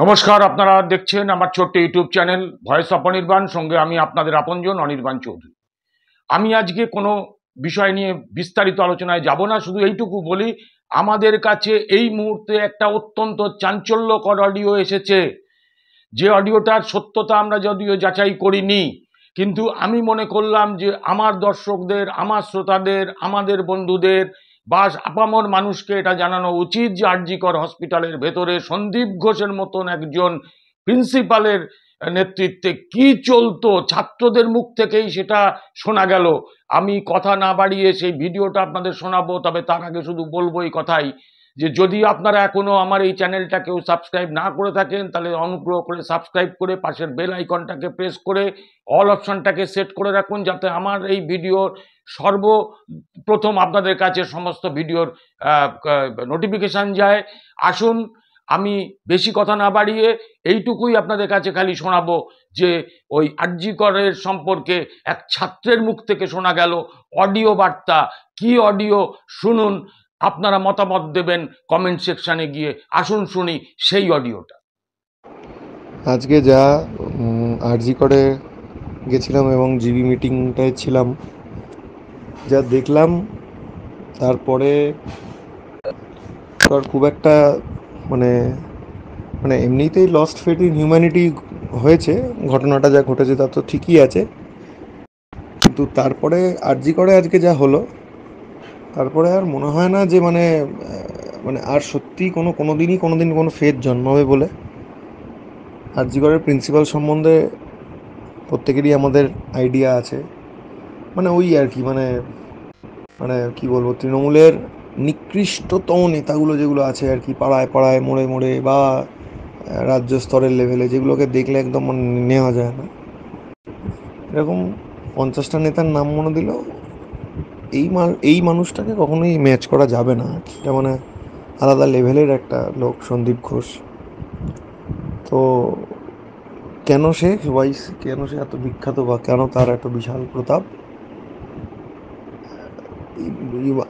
নমস্কার, আপনারা দেখছেন আমার ছোট্ট YouTube channel voice of Anirban. সঙ্গে আমি আপনাদের আপনজন অনির্বাণ চৌধুরী। আমি আজকে কোনো বিষয় নিয়ে বিস্তারিত আলোচনায় যাব না, শুধু এইটুকু বলি, আমাদের কাছে এই মুহূর্তে একটা অত্যন্ত চাঞ্চল্যকর অডিও এসেছে। যে অডিওটার সত্যতা আমরা যদিও যাচাই করিনি, কিন্তু আমি মনে করলাম যে আমার দর্শকদের, আমার শ্রোতাদের, আমাদের বন্ধুদের বা আপামর মানুষকে এটা জানানো উচিত যে আরজিকর হসপিটালের ভেতরে সন্দীপ ঘোষের মতন একজন প্রিন্সিপালের নেতৃত্বে কি চলতো, ছাত্রদের মুখ থেকেই সেটা শোনা গেল। আমি কথা না বাড়িয়ে সেই ভিডিওটা আপনাদের শোনাবো, তবে তার আগে শুধু বলবো এই কথাই যে যদি আপনারা এখনো আমার এই চ্যানেলটাকেও সাবস্ক্রাইব না করে থাকেন, তাহলে অনুগ্রহ করে সাবস্ক্রাইব করে পাশের বেল আইকনটাকে প্রেস করে অল অপশনটাকে সেট করে রাখুন, যাতে আমার এই ভিডিওর সর্বপ্রথম আপনাদের কাছে সমস্ত ভিডিওর নোটিফিকেশান যায়। আসুন, আমি বেশি কথা না বাড়িয়ে এইটুকুই আপনাদের কাছে খালি শোনাবো যে ওই আরজিকরের সম্পর্কে এক ছাত্রের মুখ থেকে শোনা গেল অডিও বার্তা। কি অডিও শুনুন, আপনারা মতামত দেবেন কমেন্ট সেকশনে গিয়ে। আসুন শুনি সেই অডিওটা। আজকে যা আরজি করে গেছিলাম এবং জিবি মিটিংটায় ছিলাম, যা দেখলাম তারপরে আর খুব একটা মানে মানে এমনিতেই লস্ট ফেথ ইন হিউম্যানিটি হয়েছে। ঘটনাটা যা ঘটেছে তা তো ঠিকই আছে, কিন্তু তারপরে আরজি করে আজকে যা হলো, তারপরে আর মনে হয় না যে মানে আর সত্যি কোনোদিনই কোনো ফেথ জন্মাবে বলে। আরজি করের প্রিন্সিপাল সম্বন্ধে প্রত্যেকেরই আমাদের আইডিয়া আছে। মানে ওই আর কি মানে মানে কি বলবো, তৃণমূলের নিকৃষ্টতম নেতাগুলো যেগুলো আছে আর কি, পাড়ায় পাড়ায় মোড়ে মোড়ে বা রাজ্য স্তরের লেভেলে, যেগুলোকে দেখলে একদম নেওয়া যায় না, এরকম 50টা নেতার নাম মনে দিলেও এই মানুষটাকে কখনোই ম্যাচ করা যাবে না। এটা আলাদা লেভেলের একটা লোক সন্দীপ ঘোষ। তো কেন সে এত বিখ্যাত বা কেন তার এত বিশাল প্রতাপ?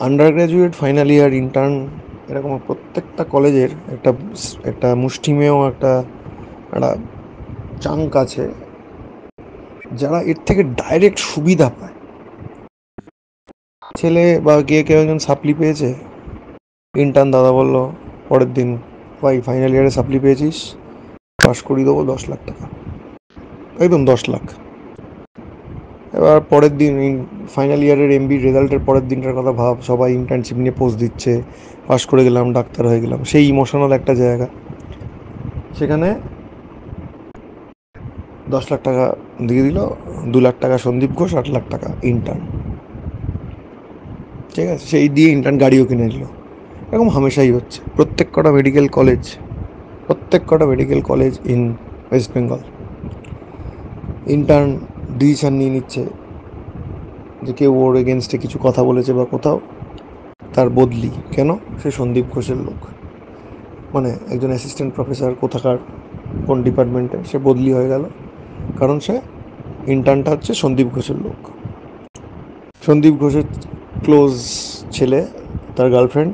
Undergraduate, final year, intern, এরকম প্রত্যেকটা কলেজের একটা একটা মুষ্টিমেয় একটা একটা চাঙ্ক আছে যারা এর থেকে ডাইরেক্ট সুবিধা পায়। ছেলে বা কেউ একজন সাপ্লি পেয়েছে, ইন্টার্ন দাদা বলল পরের দিন, ভাই ফাইনাল ইয়ারে সাপ্লি পেয়েছিস, পাস করিয়ে দেবো 10 লাখ টাকা, একদম 10 লাখ। এবার পরের দিন ফাইনাল ইয়ারের এমবি রেজাল্টের পরের দিনটার কথা ভাব, সবাই ইন্টার্নশিপ নিয়ে পোস্ট দিচ্ছে, পাস করে গেলাম, ডাক্তার হয়ে গেলাম, সেই ইমোশনাল একটা জায়গা। সেখানে 10 লাখ টাকা দিয়ে দিল, 2 লাখ টাকা সন্দীপ ঘোষ, 8 লাখ টাকা ইন্টার্ন। ঠিক আছে, সেই দিয়ে ইন্টার্ন গাড়িও কিনে নিল। এরকম হামেশাই হচ্ছে প্রত্যেক কটা medical college in West Bengal. Intern decision নিয়ে নিচ্ছে যে কেউ ওর এগেনস্টে কিছু কথা বলেছে বা কোথাও, তার বদলি। কেন? সে সন্দীপ ঘোষের লোক, মানে একজন অ্যাসিস্ট্যান্ট প্রফেসর কোথাকার কোন ডিপার্টমেন্টে, সে বদলি হয়ে গেল কারণ সে ইন্টার্নটা হচ্ছে সন্দীপ ঘোষের লোক। সন্দীপ ঘোষের ক্লোজ ছেলে, তার গার্লফ্রেন্ড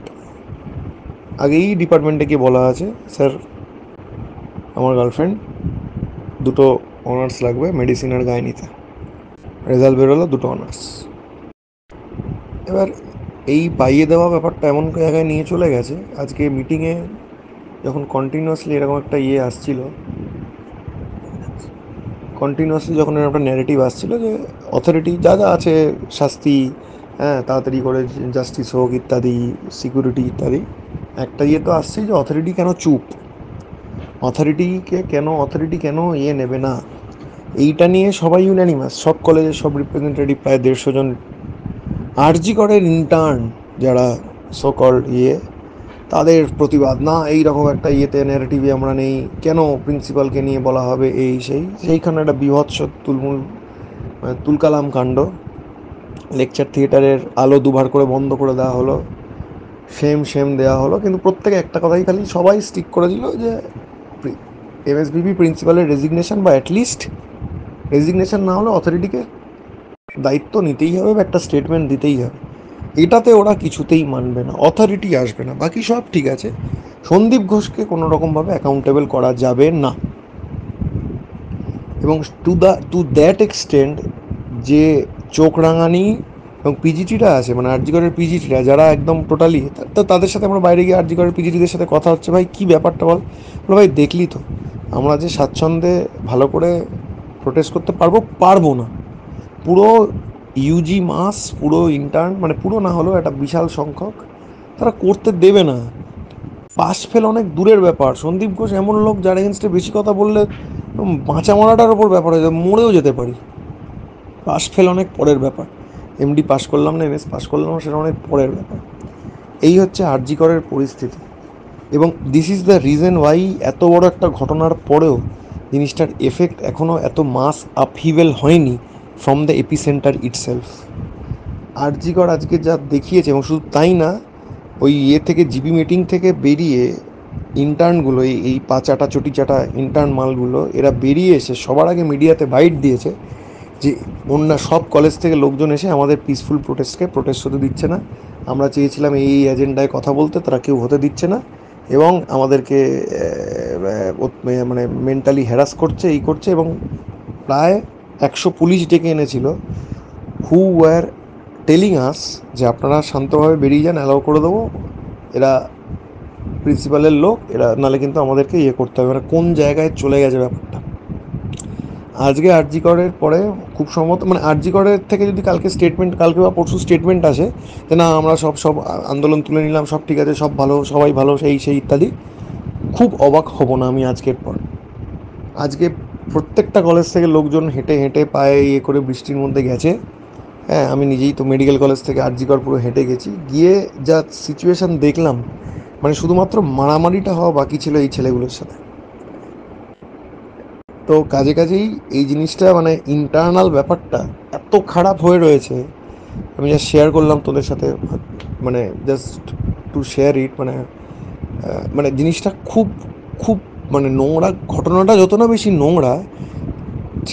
আগেই ডিপার্টমেন্টে গিয়ে বলা আছে, স্যার আমার গার্লফ্রেন্ড দুটো অনার্স লাগবে, মেডিসিন আর গাইনিতে। রেজাল্ট বেরোলো 2টো অনার্স। এবার এই পাইয়ে দেওয়া ব্যাপারটা এমন জায়গায় নিয়ে চলে গেছে, আজকে মিটিংয়ে যখন কন্টিনিউয়াসলি এরকম একটা যখন একটা ন্যারেটিভ আসছিল যে অথরিটি যা যা আছে, শাস্তি, হ্যাঁ তাড়াতাড়ি করে জাস্টিস হোক ইত্যাদি, সিকিউরিটি ইত্যাদি, একটা তো আসছেই যে অথরিটি কেন চুপ, অথরিটি কেন নেবে না। এইটা নিয়ে সবাই ইউনানিমাস, সব কলেজের সব রিপ্রেজেন্টেটিভ, প্রায় 150 জন আরজি করের ইন্টার্ন যারা সকল তাদের প্রতিবাদ, না এইরকম একটা ন্যারেটিভে আমরা নেই, কেন প্রিন্সিপালকে নিয়ে বলা হবে সেইখানে একটা বীভৎস তুলকালাম কাণ্ড। লেকচার থিয়েটারের আলো দুবার করে বন্ধ করে দেওয়া হলো, সেম দেওয়া হলো, কিন্তু প্রত্যেকে একটা কথাই খালি সবাই স্টিক করে দিল যে এমএসবিবি প্রিন্সিপালের রেজিগনেশন, বা অ্যাটলিস্ট রেজিগনেশন না হলে অথরিটিকে দায়িত্ব নিতেই হবে বা একটা স্টেটমেন্ট দিতেই হবে। এটাতে ওরা কিছুতেই মানবে না, অথরিটি আসবে না, বাকি সব ঠিক আছে, সন্দীপ ঘোষকে কোনো রকমভাবে অ্যাকাউন্টেবল করা যাবে না। এবং টু দ্যাট এক্সটেন্ট যে চোখ রাঙানি এবং পিজিটিরা আছে, মানে আরজিকরের পিজিটিরা যারা একদম টোটালি, তো তাদের সাথে আমরা বাইরে গিয়ে আরজিকরের পিজিটিদের সাথে কথা হচ্ছে, ভাই কী ব্যাপারটা বল, বলো ভাই দেখলি তো আমরা যে স্বাচ্ছন্দ্যে ভালো করে প্রোটেস্ট করতে পারবো না। পুরো ইউজি মাস, পুরো ইন্টার্ন, মানে পুরো না হলেও একটা বিশাল সংখ্যক তারা করতে দেবে না। পাস ফেল অনেক দূরের ব্যাপার, সন্দীপ ঘোষ এমন লোক যার এগেনস্টে বেশি কথা বললে বাঁচা মরাটার ওপর ব্যাপার হয়ে যাবে, মরেও যেতে পারি। পাস ফেল অনেক পরের ব্যাপার, এমডি পাস করলাম না, এমএস পাস করলাম না, সেটা অনেক পরের ব্যাপার। এই হচ্ছে আরজি করের পরিস্থিতি। এবং this is the reason why এত বড় একটা ঘটনার পরেও জিনিসটার এফেক্ট এখনও এত মাস আপহিভেল হয়নি ফ্রম দ্য এপিসেন্টার ইটসেলফ। আরজি কর আজকে যা দেখিয়েছে, এবং শুধু তাই না, ওই থেকে জিবি মিটিং থেকে বেরিয়ে ইন্টার্নগুলো, এই পাচাটা চটি চাটা ইন্টার্ন মালগুলো, এরা বেরিয়ে এসে সবার আগে মিডিয়াতে বাইট দিয়েছে যে অন্য সব কলেজ থেকে লোকজন এসে আমাদের পিসফুল প্রোটেস্ট হতে দিচ্ছে না, আমরা চেয়েছিলাম এই এজেন্ডায় কথা বলতে, তারা কেউ হতে দিচ্ছে না, এবং আমাদেরকে মানে মেন্টালি হ্যারাস করছে, এই করছে। এবং প্রায় 100 পুলিশ ডেকে এনেছিল, হু ওয়ার টেলিং আস যে আপনারা শান্তভাবে বেরিয়ে যান, অ্যালাউ করে দেবো, এরা প্রিন্সিপালের লোক, এরা নাহলে কিন্তু আমাদেরকে করতে হবে। মানে কোন জায়গায় চলে গেছে ব্যাপারটা। আজকে আরজি করের পরে খুব সম্ভবত, মানে আরজি করের থেকে যদি কালকে বা পরশু স্টেটমেন্ট আসে যে না আমরা সব আন্দোলন তুলে নিলাম, সব ঠিক আছে, সব ভালো, সবাই ভালো, সেই ইত্যাদি, খুব অবাক হব না আমি আজকের পর। আজকে প্রত্যেকটা কলেজ থেকে লোকজন হেঁটে হেঁটে পায়ে করে বৃষ্টির মধ্যে গেছে। হ্যাঁ, আমি নিজেই তো মেডিকেল কলেজ থেকে আরজি কর পুরো হেঁটে গেছি, গিয়ে যা সিচুয়েশান দেখলাম, মানে শুধুমাত্র মারামারিটা হওয়া বাকি ছিল এই ছেলেগুলোর সাথে। তো কাজেই এই জিনিসটা, মানে ইন্টারনাল ব্যাপারটা এত খারাপ হয়ে রয়েছে। আমি জাস্ট শেয়ার করলাম তোদের সাথে, মানে জাস্ট টু শেয়ার ইট। মানে জিনিসটা খুব খুব মানে নোংরা। ঘটনাটা যত না বেশি নোংরা,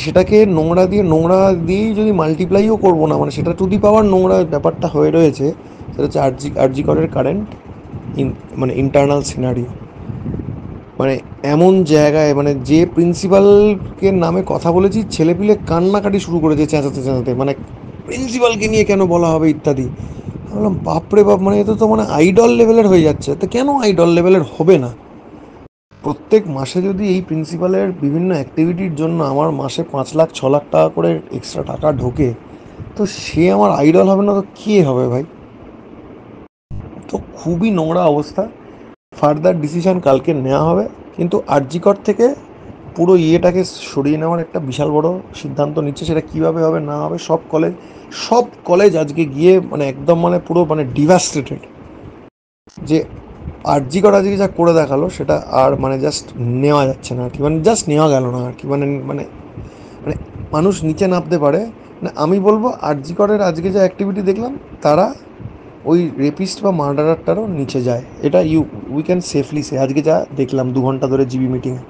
সেটাকে নোংরা দিয়েই যদি মাল্টিপ্লাইও করবো না, মানে সেটা টু দি পাওয়ার নোংরা ব্যাপারটা হয়ে রয়েছে। সেটা হচ্ছে আরজি করের কারেন্ট মানে ইন্টারনাল সিনারিও। মানে এমন জায়গায়, মানে যে প্রিন্সিপালকে নামে কথা বলেছি, ছেলেপিলে কান্নাকাটি শুরু করেছে চেঁচাতে, মানে প্রিন্সিপালকে নিয়ে কেন বলা হবে ইত্যাদি। বললাম বাপরে বাপ, মানে এটা তো মানে আইডল লেভেলের হয়ে যাচ্ছে। তো কেন আইডল লেভেলের হবে না? প্রত্যেক মাসে যদি এই প্রিন্সিপালের বিভিন্ন অ্যাক্টিভিটির জন্য আমার মাসে 5 লাখ 6 লাখ টাকা করে এক্সট্রা টাকা ঢোকে, তো সে আমার আইডল হবে না তো কে হবে ভাই? তো খুবই নোংরা অবস্থা। ফার্দার ডিসিশন কালকে নেওয়া হবে, কিন্তু আরজিকর থেকে পুরো ইয়েটাকে সরিয়ে নেওয়ার একটা বিশাল বড় সিদ্ধান্ত নিচ্ছে। সেটা কীভাবে হবে না হবে, সব কলেজ আজকে গিয়ে মানে একদম মানে পুরো মানে ডিভাস্টেটেড যে আরজিকর আজকে যা করে দেখালো সেটা আর মানে জাস্ট নেওয়া যাচ্ছে না আর কি, মানে জাস্ট নেওয়া গেল না আর কি। মানে মানে মানে মানুষ নিচে নামতে পারে না। আমি বলবো আরজিকরের আজকে যা অ্যাক্টিভিটি দেখলাম, তারা ওই রেপিস্ট বা মার্ডারারটারও নিচে যায়, এটা উই ক্যান সেফলি সে। আজকে যা দেখলাম 2 ঘন্টা ধরে জিবি মিটিংয়ে।